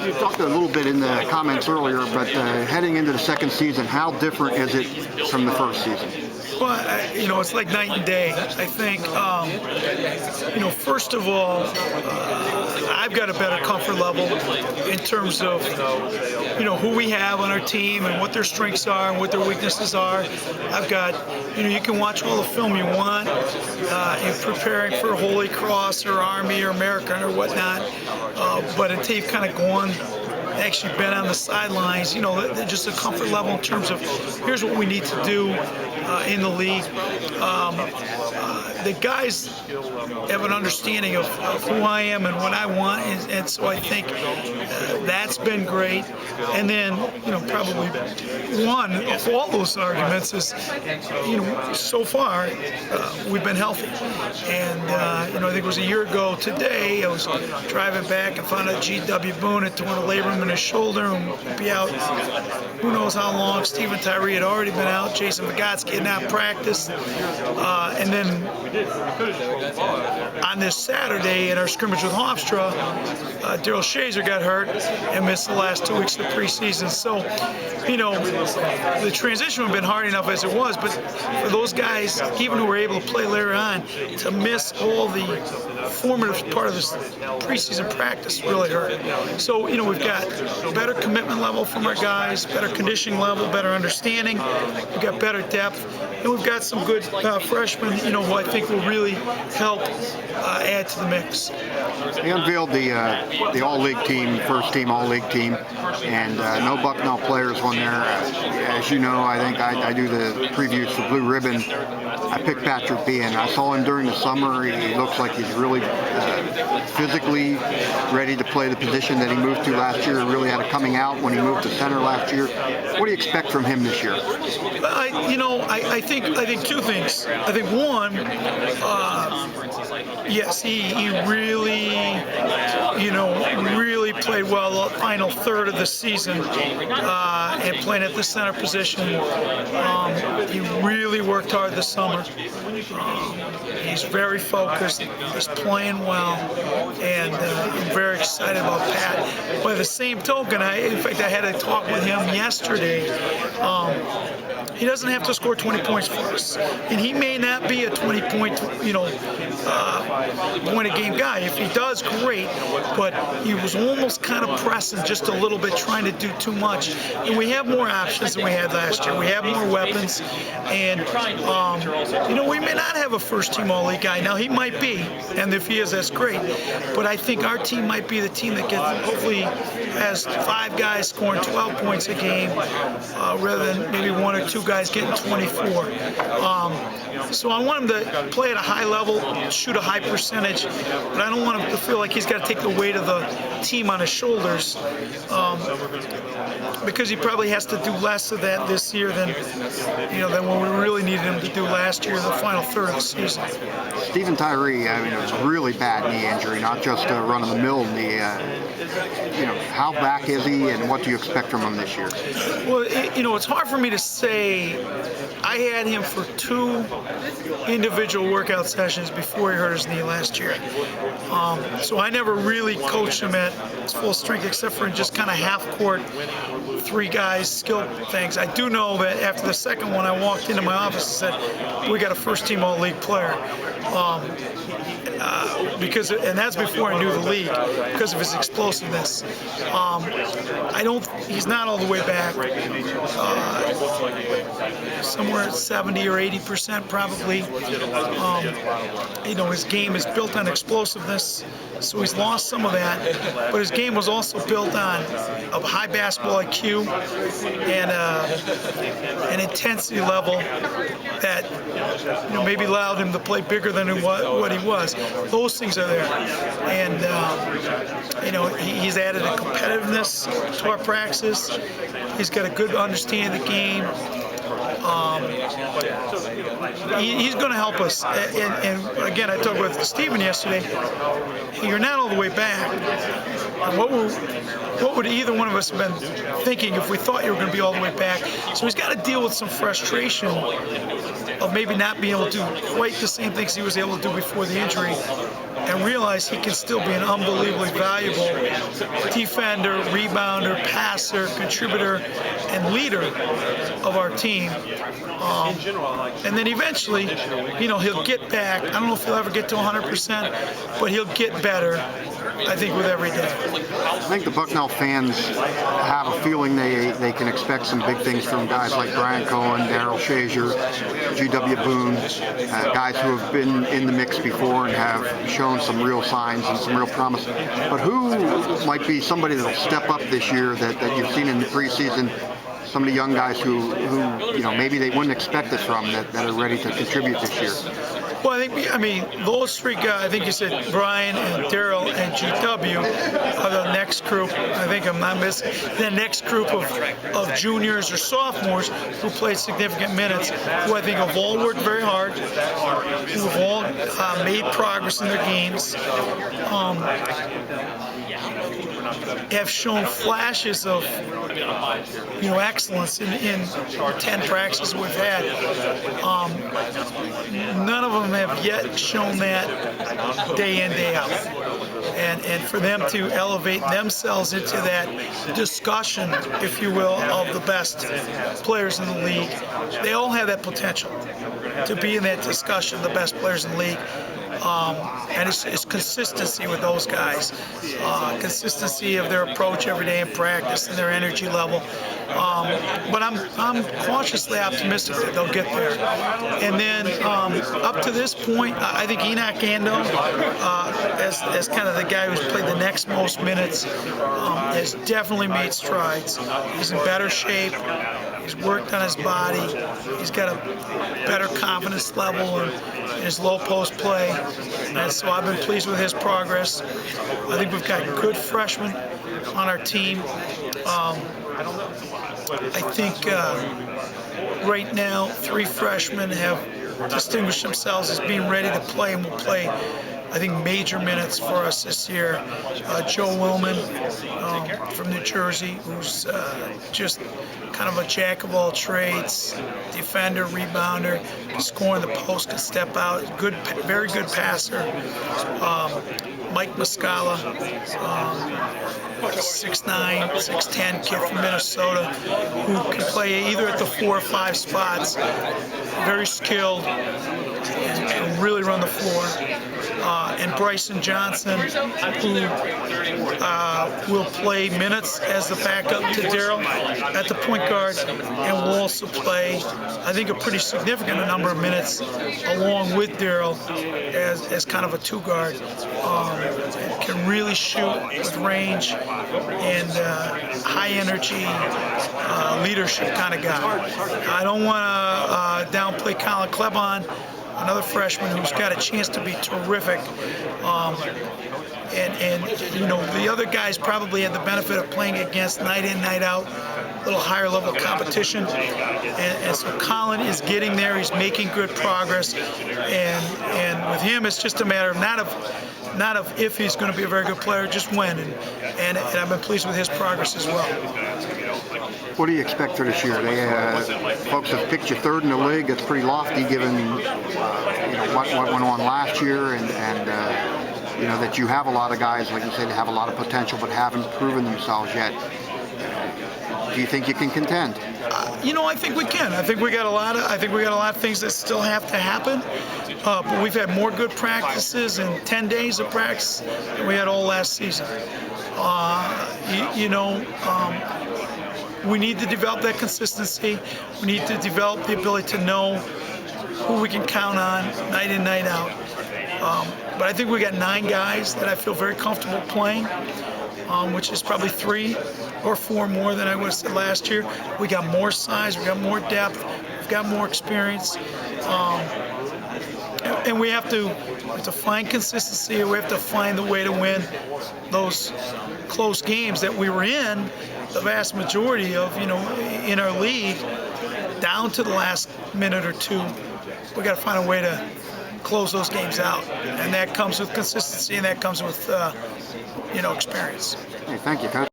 You talked a little bit in the comments earlier, but heading into the second season, how different is it from the first season? Well, it's like night and day. I think, first of all, I've got a better comfort level in terms of, who we have on our team and what their strengths are and what their weaknesses are. I've got, you can watch all the film you want in preparing for Holy Cross or Army or American or whatnot, but until you've kind of gone actually been on the sidelines, just a comfort level in terms of here's what we need to do in the league. The guys have an understanding of who I am and what I want, and so I think that's been great. And then, probably one of all those arguments is, so far we've been healthy. And, I think it was a year ago today, I was driving back and found out G.W. Boone had torn a labrum in his shoulder and would be out who knows how long. Stephen Tyree had already been out. Jason Vygotsky had not practiced. And then on this Saturday in our scrimmage with Hofstra, Daryl Shazer got hurt and missed the last 2 weeks of the preseason. So, the transition would have been hard enough as it was, but for those guys, even who were able to play later on, to miss all the formative part of this preseason practice really hurt. So, we've got better commitment level from our guys, better conditioning level, better understanding. We've got better depth, and we've got some good freshmen, who I think will really help add to the mix. They unveiled the all-league team, first team all-league team, and no Bucknell players on there. As you know, I think I do the previews for Blue Ribbon. I picked Patrick B, and I saw him during the summer. He looks like he's really physically ready to play the position that he moved to last year. He really had a coming out when he moved to center last year. What do you expect from him this year? I think two things. I think one, yes, he really, really played well the final third of the season and playing at the center position. He really worked hard this summer. He's very focused. He's playing well, and I'm very excited about Pat. By the same token, in fact, I had a talk with him yesterday. He doesn't have to score 20 points for us, and he may not be a 20-point, point-a-game guy. If he does, great, but he was almost kind of pressing just a little bit, trying to do too much. And we have more options than we had last year. We have more weapons, and we may not have a first-team all-league guy. Now, he might be, and if he is, that's great. But I think our team might be the team that hopefully has 5 guys scoring 12 points a game rather than maybe 1 or 2 guys getting 24. So I want him to play at a high level, shoot a high percentage, but I don't want him to feel like he's got to take the weight of the team on his shoulders because he probably has to do less of that this year than what we really needed him to do last year in the final third of the season. Stephen Tyree, it was a really bad knee injury, not just a run-of-the-mill knee. How back is he, and what do you expect from him this year? Well, it's hard for me to say. I had him for 2 individual workout sessions before he hurt his knee last year. So I never really coached him at full strength except for just kind of half-court, 3 guys, skill things. I do know that after the second one, I walked into my office and said, we got a first-team all-league player. And that's before I knew the league, because of his explosiveness. He's not all the way back. Somewhere at 70 or 80% probably. His game is built on explosiveness, so he's lost some of that. But his game was also built on a high basketball IQ and an intensity level that maybe allowed him to play bigger than what he was. Those things are there, and he's added a competitiveness to our practices. He's got a good understanding of the game. He's going to help us. And again, I talked with Stephen yesterday. You're not all the way back. What would either one of us have been thinking if we thought you were going to be all the way back? So he's got to deal with some frustration of maybe not being able to do quite the same things he was able to do before the injury, and realize he can still be an unbelievably valuable defender, rebounder, passer, contributor, and leader of our team. And then eventually, he'll get back. I don't know if he'll ever get to 100%, but he'll get better, I think, with every day. I think the Bucknell fans have a feeling they can expect some big things from guys like Brian Cohen, Daryl Shazier, G.W. Boone, guys who have been in the mix before and have shown some real signs and some real promise. But who might be somebody that will step up this year that you've seen in the preseason? Some of the young guys who maybe they wouldn't expect it from that are ready to contribute this year. Well, I mean, those three guys, I think you said Brian and Daryl and GW are the next group. I think I'm not missing the next group of juniors or sophomores who played significant minutes, who I think have all worked very hard, who have all made progress in their games, have shown flashes of excellence in 10 practices we've had. None of them have yet shown that day in, day out. And for them to elevate themselves into that discussion, if you will, of the best players in the league, they all have that potential to be in that discussion, the best players in the league. And it's consistency with those guys, consistency of their approach every day in practice and their energy level. But I'm cautiously optimistic that they'll get there. And then up to this point, I think Enoch Ando, as kind of the guy who's played the next most minutes, has definitely made strides. He's in better shape. He's worked on his body. He's got a better confidence level in his low post play. And so I've been pleased with his progress. I think we've got good freshmen on our team. I think right now 3 freshmen have distinguished themselves as being ready to play and will play, I think, major minutes for us this year. Joe Willman from New Jersey, who's just kind of a jack of all trades, defender, rebounder, scoring the post, can step out, very good passer. Mike Muscala, 6'9", 6'10" kid from Minnesota, who can play either at the 4 or 5 spots. Very skilled and can really run the floor. And Bryson Johnson, who will play minutes as the backup to Daryl at the point guard, and will also play, I think, a pretty significant number of minutes along with Daryl as kind of a 2 guard. Can really shoot with range and high energy leadership kind of guy. I don't want to downplay Colin Klebon, another freshman who's got a chance to be terrific. And the other guys probably had the benefit of playing against night in, night out, a little higher level competition. And so Colin is getting there. He's making good progress. And with him, it's just a matter of not of if he's going to be a very good player, just when. And I've been pleased with his progress as well. What do you expect for this year? Folks have picked you 3rd in the league. That's pretty lofty given what went on last year, and that you have a lot of guys, like you said, that have a lot of potential but haven't proven themselves yet. Do you think you can contend? I think we can. I think we got a lot of things that still have to happen. But we've had more good practices and 10 days of practice than we had all last season. We need to develop that consistency. We need to develop the ability to know who we can count on night in, night out. But I think we got 9 guys that I feel very comfortable playing, which is probably 3 or 4 more than I would have said last year. We got more size, we got more depth, we've got more experience. And we have to find consistency. We have to find the way to win those close games that we were in, the vast majority of, in our league, down to the last minute or 2. We got to find a way to close those games out, and that comes with consistency, and that comes with experience. Hey, thank you, Coach.